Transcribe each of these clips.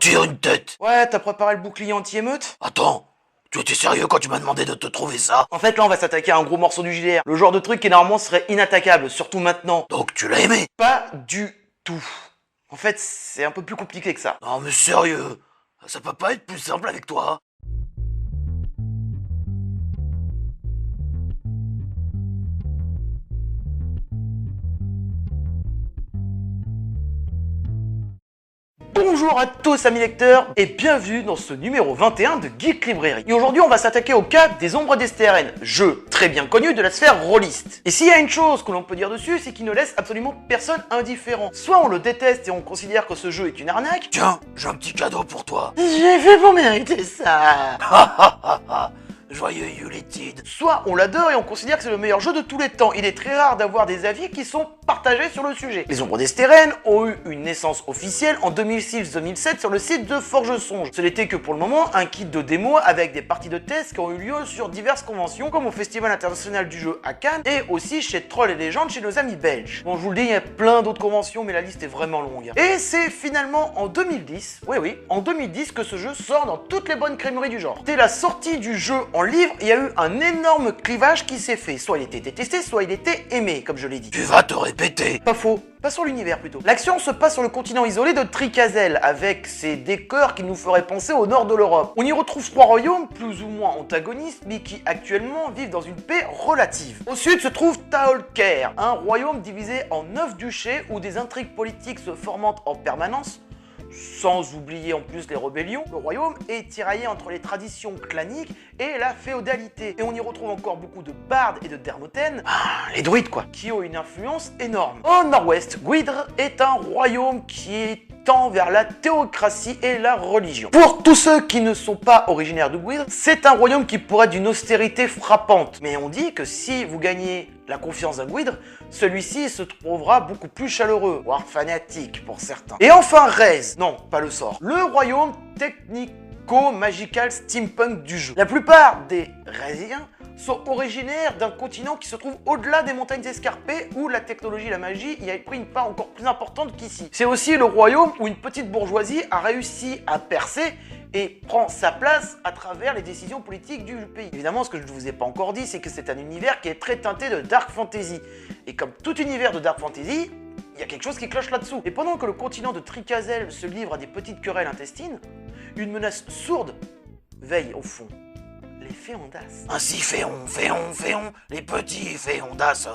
tire une tête. Ouais, t'as préparé le bouclier anti-émeute? Attends, tu étais sérieux quand tu m'as demandé de te trouver ça? En fait, là, on va s'attaquer à un gros morceau du JDR. Le genre de truc qui, normalement, serait inattaquable, surtout maintenant. Donc tu l'as aimé? Pas du tout. En fait, c'est un peu plus compliqué que ça. Non mais sérieux, ça peut pas être plus simple avec toi? Bonjour à tous amis lecteurs et bienvenue dans ce numéro 21 de Geek Librairie. Et aujourd'hui on va s'attaquer au cas des Ombres d'Esteren, jeu très bien connu de la sphère rôliste. Et s'il y a une chose que l'on peut dire dessus, c'est qu'il ne laisse absolument personne indifférent. Soit on le déteste et on considère que ce jeu est une arnaque. Tiens, j'ai un petit cadeau pour toi. J'ai fait pour mériter ça. Joyeux Yuletide. Soit on l'adore et on considère que c'est le meilleur jeu de tous les temps. Il est très rare d'avoir des avis qui sont partagés sur le sujet. Les Ombres d'Esteren ont eu une naissance officielle en 2006-2007 sur le site de Forge Songe. Ce n'était que pour le moment un kit de démo avec des parties de tests qui ont eu lieu sur diverses conventions comme au Festival international du jeu à Cannes et aussi chez Troll et Légendes chez nos amis belges. Bon, je vous le dis, il y a plein d'autres conventions mais la liste est vraiment longue. Et c'est finalement en 2010, oui, en 2010 que ce jeu sort dans toutes les bonnes crèmeries du genre. Dès la sortie du jeu en livre, il y a eu un énorme clivage qui s'est fait. Soit il était détesté, soit il était aimé, comme je l'ai dit. Tu vas te répéter. Pas faux. Pas sur l'univers plutôt. L'action se passe sur le continent isolé de Tricasel, avec ses décors qui nous feraient penser au nord de l'Europe. On y retrouve 3 royaumes, plus ou moins antagonistes, mais qui actuellement vivent dans une paix relative. Au sud se trouve Taolker, un royaume divisé en 9 duchés où des intrigues politiques se formentent en permanence. Sans oublier en plus les rébellions, le royaume est tiraillé entre les traditions claniques et la féodalité. Et on y retrouve encore beaucoup de bardes et de dermotènes, les druides quoi, qui ont une influence énorme. Au nord-ouest, Gwydr est un royaume qui tend vers la théocratie et la religion. Pour tous ceux qui ne sont pas originaires de Gwydr, c'est un royaume qui pourrait être d'une austérité frappante. Mais on dit que si vous gagnez la confiance d'un Gwydr, celui-ci se trouvera beaucoup plus chaleureux, voire fanatique pour certains. Et enfin Rez, non, pas le sort, le royaume technico-magical steampunk du jeu. La plupart des Résiens sont originaires d'un continent qui se trouve au-delà des montagnes escarpées où la technologie et la magie y a pris une part encore plus importante qu'ici. C'est aussi le royaume où une petite bourgeoisie a réussi à percer et prend sa place à travers les décisions politiques du pays. Évidemment, ce que je ne vous ai pas encore dit, c'est que c'est un univers qui est très teinté de Dark Fantasy. Et comme tout univers de Dark Fantasy, il y a quelque chose qui cloche là-dessous. Et pendant que le continent de Tricasel se livre à des petites querelles intestines, une menace sourde veille au fond. Les Féondas. Ainsi féon, les petits féondas.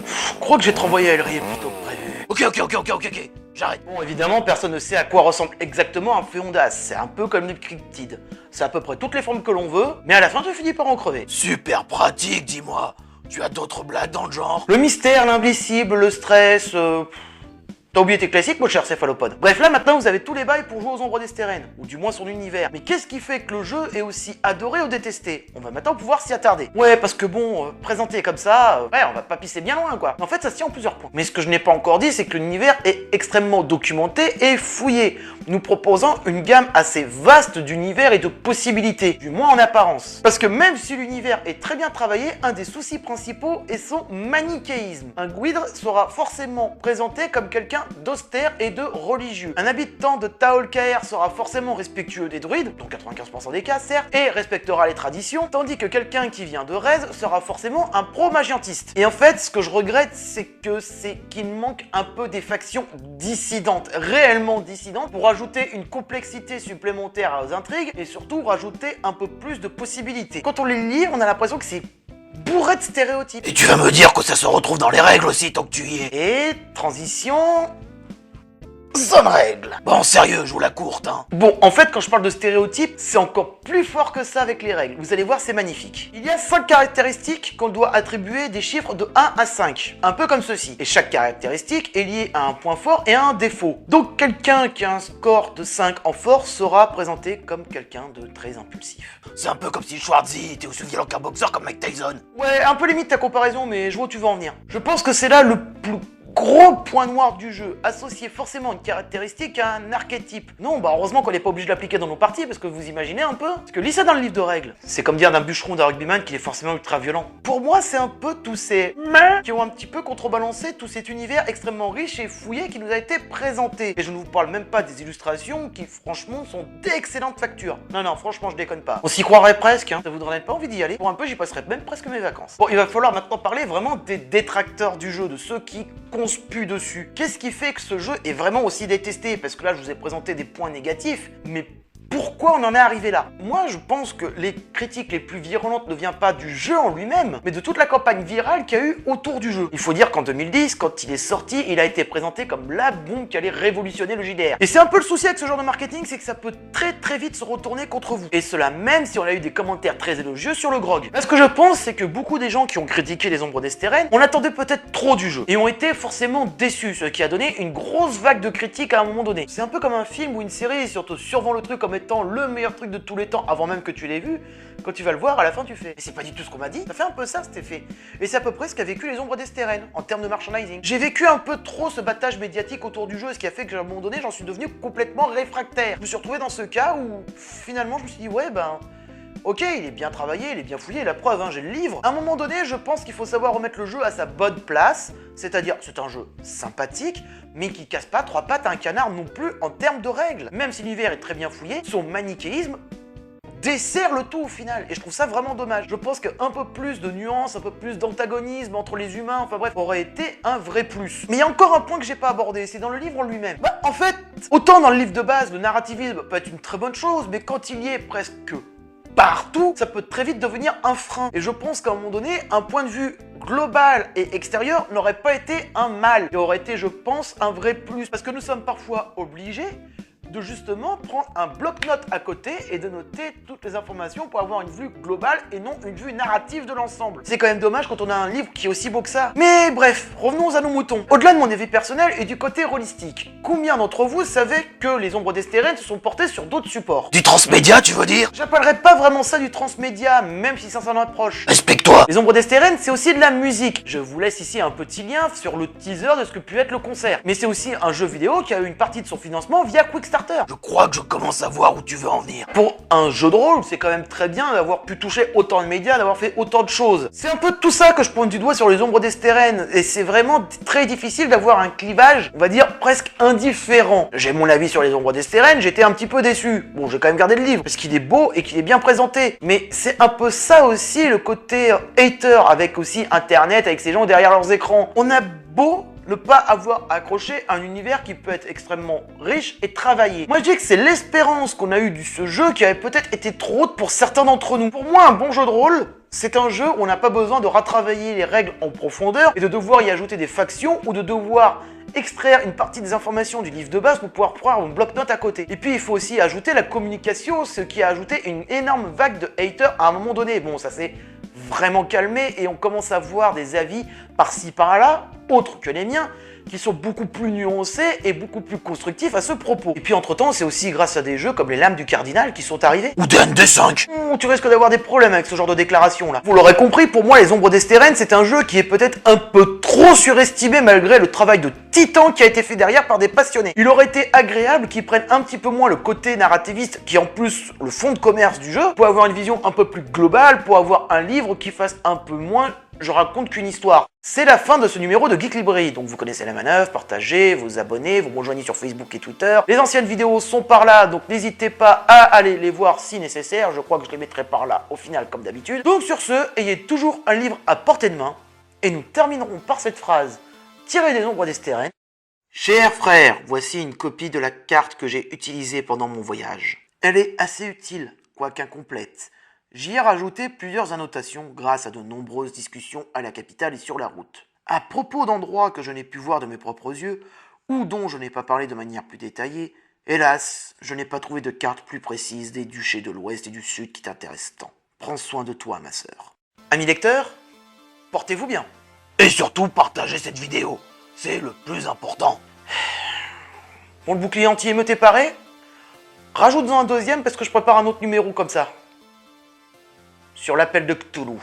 Je crois que j'ai te renvoyé à Elrier plutôt que prévu. Ok, j'arrête. Bon, évidemment, personne ne sait à quoi ressemble exactement un Féondas. C'est un peu comme les cryptides. C'est à peu près toutes les formes que l'on veut, mais à la fin, tu finis par en crever. Super pratique, dis-moi. Tu as d'autres blagues dans le genre? Le mystère, l'invisible, le stress... T'as oublié tes classiques, mon cher céphalopode. Bref, là maintenant vous avez tous les bails pour jouer aux Ombres d'Esteren, ou du moins son univers. Mais qu'est-ce qui fait que le jeu est aussi adoré ou détesté? On va maintenant pouvoir s'y attarder. Ouais, parce que bon, présenté comme ça, ouais, on va pas pisser bien loin quoi. En fait, ça se tient en plusieurs points. Mais ce que je n'ai pas encore dit, c'est que l'univers est extrêmement documenté et fouillé, nous proposant une gamme assez vaste d'univers et de possibilités, du moins en apparence. Parce que même si l'univers est très bien travaillé, un des soucis principaux est son manichéisme. Un Gwydr sera forcément présenté comme quelqu'un d'austère et de religieux. Un habitant de Taolker sera forcément respectueux des druides, dans 95% des cas certes, et respectera les traditions, tandis que quelqu'un qui vient de Rez sera forcément un pro-magiantiste. Et en fait, ce que je regrette, c'est qu'il manque un peu des factions dissidentes, réellement dissidentes, pour ajouter une complexité supplémentaire aux intrigues, et surtout rajouter un peu plus de possibilités. Quand on les lit, on a l'impression que c'est bourré de stéréotypes. Et tu vas me dire que ça se retrouve dans les règles aussi tant que tu y es. Et transition... Zone règle. Bon, sérieux, joue la courte, hein. Bon, en fait, quand je parle de stéréotypes, c'est encore plus fort que ça avec les règles. Vous allez voir, c'est magnifique. Il y a 5 caractéristiques qu'on doit attribuer des chiffres de 1 à 5. Un peu comme ceci. Et chaque caractéristique est liée à un point fort et à un défaut. Donc, quelqu'un qui a un score de 5 en force sera présenté comme quelqu'un de très impulsif. C'est un peu comme si Schwarzy était aussi violent qu'un boxeur comme Mike Tyson. Ouais, un peu limite ta comparaison, mais je vois où tu veux en venir. Je pense que c'est là le plus Gros point noir du jeu, associer forcément une caractéristique à un archétype. Non, bah heureusement qu'on n'est pas obligé de l'appliquer dans nos parties, parce que vous imaginez un peu. Parce que lis ça dans le livre de règles. C'est comme dire d'un bûcheron d'un rugbyman qu'il est forcément ultra violent. Pour moi, c'est un peu tous ces qui ont un petit peu contrebalancé tout cet univers extrêmement riche et fouillé qui nous a été présenté. Et je ne vous parle même pas des illustrations qui, franchement, sont d'excellentes factures. Non, franchement, je déconne pas. On s'y croirait presque, hein. Ça vous donnerait pas envie d'y aller. Pour un peu, j'y passerais même presque mes vacances. Bon, il va falloir maintenant parler vraiment des détracteurs du jeu, de ceux qui conspuent dessus. Qu'est-ce qui fait que ce jeu est vraiment aussi détesté? Parce que là, je vous ai présenté des points négatifs, mais pourquoi on en est arrivé là? Moi, je pense que les critiques les plus virulentes ne viennent pas du jeu en lui-même, mais de toute la campagne virale qu'il y a eu autour du jeu. Il faut dire qu'en 2010, quand il est sorti, il a été présenté comme la bombe qui allait révolutionner le JDR. Et c'est un peu le souci avec ce genre de marketing, c'est que ça peut très vite se retourner contre vous. Et cela même si on a eu des commentaires très élogieux sur le grog. Là, ce que je pense, c'est que beaucoup des gens qui ont critiqué les Ombres d'Esteren, on attendait peut-être trop du jeu, et ont été forcément déçus, ce qui a donné une grosse vague de critiques à un moment donné. C'est un peu comme un film ou une série, si on te survend le truc comme étant le meilleur truc de tous les temps avant même que tu l'aies vu, quand tu vas le voir, à la fin tu fais « Mais c'est pas du tout ce qu'on m'a dit !» Ça fait un peu ça cet effet. Et c'est à peu près ce qu'a vécu les Ombres d'Esteren, en termes de merchandising. J'ai vécu un peu trop ce battage médiatique autour du jeu, ce qui a fait qu'à un moment donné, j'en suis devenu complètement réfractaire. Je me suis retrouvé dans ce cas où, finalement, je me suis dit « Ouais, ben... ok, il est bien travaillé, il est bien fouillé, la preuve, hein, j'ai le livre. » À un moment donné, je pense qu'il faut savoir remettre le jeu à sa bonne place, c'est-à-dire, c'est un jeu sympathique, mais qui casse pas trois pattes à un canard non plus en termes de règles. Même si l'univers est très bien fouillé, son manichéisme dessert le tout au final, et je trouve ça vraiment dommage. Je pense qu'un peu plus de nuances, un peu plus d'antagonisme entre les humains, enfin bref, aurait été un vrai plus. Mais il y a encore un point que j'ai pas abordé, c'est dans le livre en lui-même. Bah, en fait, autant dans le livre de base, le narrativisme peut être une très bonne chose, mais quand il y est presque partout, ça peut très vite devenir un frein. Et je pense qu'à un moment donné, un point de vue global et extérieur n'aurait pas été un mal, et aurait été, je pense, un vrai plus. Parce que nous sommes parfois obligés de justement prendre un bloc-notes à côté et de noter toutes les informations pour avoir une vue globale et non une vue narrative de l'ensemble. C'est quand même dommage quand on a un livre qui est aussi beau que ça. Mais bref, revenons à nos moutons. Au-delà de mon avis personnel et du côté holistique, combien d'entre vous savaient que les Ombres d'Esteren se sont portés sur d'autres supports? Du transmédia, tu veux dire? J'appellerais pas vraiment ça du transmédia, même si ça s'en approche. Respecte-toi. Les Ombres d'Esteren, c'est aussi de la musique. Je vous laisse ici un petit lien sur le teaser de ce que peut être le concert. Mais c'est aussi un jeu vidéo qui a eu une partie de son financement via Quickstarter. Je crois que je commence à voir où tu veux en venir. Pour un jeu de rôle, c'est quand même très bien d'avoir pu toucher autant de médias, d'avoir fait autant de choses. C'est un peu tout ça que je pointe du doigt sur les Ombres d'Esteren, et c'est vraiment très difficile d'avoir un clivage, on va dire, presque indifférent. J'ai mon avis sur les Ombres d'Esteren, j'étais un petit peu déçu. Bon, j'ai quand même gardé le livre, parce qu'il est beau et qu'il est bien présenté. Mais c'est un peu ça aussi, le côté hater, avec aussi Internet, avec ces gens derrière leurs écrans. On a beau ne pas avoir accroché à un univers qui peut être extrêmement riche et travaillé. Moi je dis que c'est l'espérance qu'on a eue de ce jeu qui avait peut-être été trop haute pour certains d'entre nous. Pour moi, un bon jeu de rôle, c'est un jeu où on n'a pas besoin de retravailler les règles en profondeur et de devoir y ajouter des factions ou de devoir extraire une partie des informations du livre de base pour pouvoir prendre un bloc-notes à côté. Et puis il faut aussi ajouter la communication, ce qui a ajouté une énorme vague de haters à un moment donné. Bon, ça s'est vraiment calmé et on commence à voir des avis par-ci par-là, autres que les miens, qui sont beaucoup plus nuancés et beaucoup plus constructifs à ce propos. Et puis entre-temps, c'est aussi grâce à des jeux comme les Lames du Cardinal qui sont arrivés. Ou DnD5. Tu risques d'avoir des problèmes avec ce genre de déclaration là. Vous l'aurez compris, pour moi les Ombres d'Esteren, c'est un jeu qui est peut-être un peu trop surestimé malgré le travail de titan qui a été fait derrière par des passionnés. Il aurait été agréable qu'ils prennent un petit peu moins le côté narrativiste qui est en plus le fond de commerce du jeu, pour avoir une vision un peu plus globale, pour avoir un livre qui fasse un peu moins je raconte qu'une histoire. C'est la fin de ce numéro de Geek Librairie, donc vous connaissez la manœuvre, partagez, vous abonnez, vous me rejoignez sur Facebook et Twitter. Les anciennes vidéos sont par là, donc n'hésitez pas à aller les voir si nécessaire, je crois que je les mettrai par là au final comme d'habitude. Donc sur ce, ayez toujours un livre à portée de main, et nous terminerons par cette phrase tirée des Ombres d'Esteren. Cher frère, voici une copie de la carte que j'ai utilisée pendant mon voyage. Elle est assez utile, quoique incomplète. J'y ai rajouté plusieurs annotations grâce à de nombreuses discussions à la capitale et sur la route. À propos d'endroits que je n'ai pu voir de mes propres yeux, ou dont je n'ai pas parlé de manière plus détaillée, hélas, je n'ai pas trouvé de carte plus précise des duchés de l'Ouest et du Sud qui t'intéressent tant. Prends soin de toi, ma sœur. Amis lecteurs, portez-vous bien. Et surtout, partagez cette vidéo. C'est le plus important. Bon, le bouclier anti-émeute est paré. Rajoute-en un deuxième parce que je prépare un autre numéro comme ça. Sur l'appel de Cthulhu.